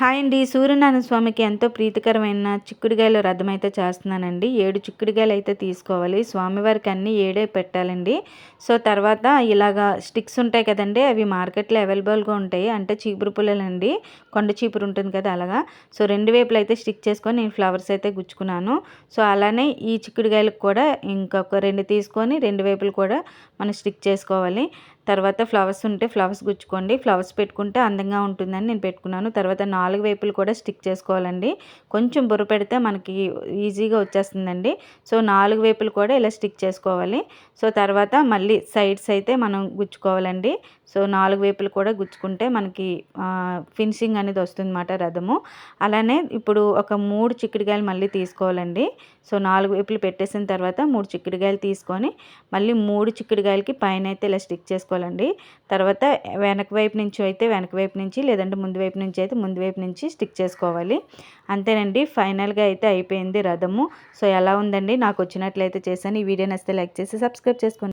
Hi అండి. సూర్యనారాయణ స్వామికి ఎంతో ప్రీతికరమైన చిక్కుడుగాయల రథం అయితే చేస్తున్నానండి. 7 చిక్కుడుగాయలు అయితే తీసుకోవాలి. స్వామివారికి అన్నీ 7 పెట్టాలండి. సో తర్వాత ఇలాగా స్టిక్స్ ఉంటాయి కదండీ, అవి మార్కెట్లో అవైలబుల్గా ఉంటాయి. అంటే చీపురు పుల్లలండి, కొండ చీపురు ఉంటుంది కదా అలాగా. సో 2 వైపులు అయితే స్టిక్ చేసుకొని నేను ఫ్లవర్స్ అయితే గుచ్చుకున్నాను. సో అలానే ఈ చిక్కుడుగాయలకు కూడా ఇంకొక 2 తీసుకొని 2 వైపులు కూడా మనం స్టిక్ చేసుకోవాలి. తర్వాత ఫ్లవర్స్ ఉంటే ఫ్లవర్స్ గుచ్చుకోండి. ఫ్లవర్స్ పెట్టుకుంటే అందంగా ఉంటుందని నేను పెట్టుకున్నాను. తర్వాత 4 వైపులు కూడా స్టిక్ చేసుకోవాలండి. కొంచెం బుర్ర పెడితే మనకి ఈజీగా వచ్చేస్తుందండి. సో 4 వైపులు కూడా ఇలా స్టిక్ చేసుకోవాలి. సో తర్వాత మళ్ళీ సైడ్స్ అయితే మనం గుచ్చుకోవాలండి. సో 4 వైపులు కూడా గుచ్చుకుంటే మనకి ఫినిషింగ్ అనేది వస్తుందన్నమాట రథము. అలానే ఇప్పుడు ఒక 3 చిక్కుడుగాయలు మళ్ళీ తీసుకోవాలండి. సో 4 వైపులు పెట్టేసిన తర్వాత 3 చిక్కుడుగాయలు తీసుకొని మళ్ళీ 3 చిక్కుడుగాయలకి పైన అయితే ఇలా స్టిక్ చేసుకోవాలండి. తర్వాత వెనక వైపు నుంచి అయితే వెనక వైపు నుంచి, లేదంటే ముందు వైపు నుంచి అయితే ముందు వైపు నుంచి స్టిక్ చేసుకోవాలి. అంతేనండి, ఫైనల్గా అయితే అయిపోయింది రథము. సో ఎలా ఉందండి? నాకు వచ్చినట్లయితే చేశాను. ఈ వీడియో నచ్చితే లైక్ చేసి సబ్స్క్రైబ్ చేసుకోండి.